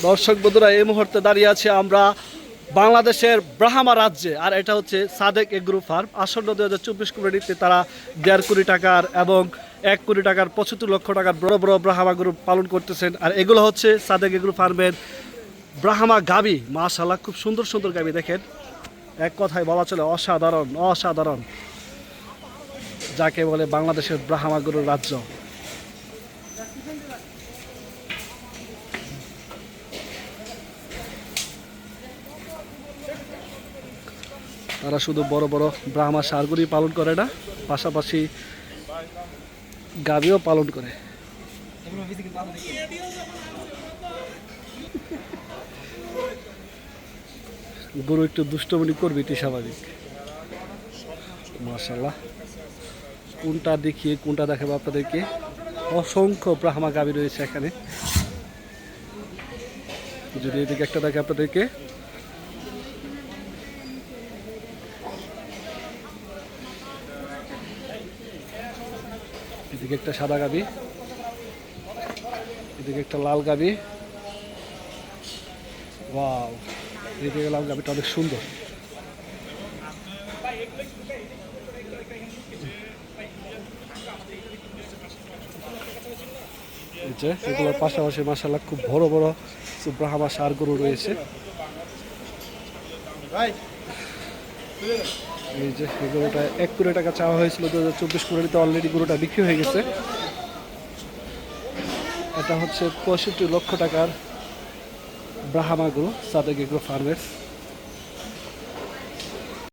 দর্শক বন্ধুরা, এই মুহূর্তে দাঁড়িয়ে আছি আমরা বাংলাদেশের ব্রাহ্মা রাজ্যে। আর এটা হচ্ছে সাদেক এগ্রো ফার্ম। আসন্ন 2024 কুরবানিতে তারা 1.5 কোটি টাকার এবং 1 কোটি টাকার 75 লক্ষ টাকার বড় বড় ব্রাহ্মা গরু পালন করতেছেন। আর এগুলো হচ্ছে সাদেক এগ্রো ফার্মের ব্রাহ্মা গাবি। মাশাআল্লাহ, খুব সুন্দর সুন্দর গাবি। দেখেন, এক কথায় বলা চলে অসাধারণ অসাধারণ, যাকে বলে বাংলাদেশের ব্রাহ্মা গরুর রাজ্য। তারা শুধু বড় বড় ব্রাহ্মা ষাঁড়গুলি পালন করে না, পাশাপাশি গাভীও পালন করে। গরু একটু দুষ্টমনি করবে, এটি স্বাভাবিক। মাশাআল্লাহ, কোনটা দেখিয়ে কোনটা দেখাবো আপনাদেরকে। অসংখ্য ব্রাহ্মা গাভী রয়েছে এখানে। যদি এদিকে একটা দেখে আপনাদেরকে, এদিকে একটা সাদা গাভী, এদিকে একটা লাল গাভী। ওয়াও, এদিকে লাল গাভীটা অনেক সুন্দর। এগুলোর পাশাপাশি মাশাআল্লাহ খুব বড় বড় ব্রাহ্মা ষাঁড় গরু রয়েছে। এই যে এই গরুটা 1 কোটি টাকা চাওয়া হয়েছিল 2024 কুরবানিতে, অলরেডি গরুটা বিক্রি হয়ে গেছে। এটা হচ্ছে 65 লক্ষ টাকার ব্রাহ্মা গরু সাদেক এগ্রো ফার্মের।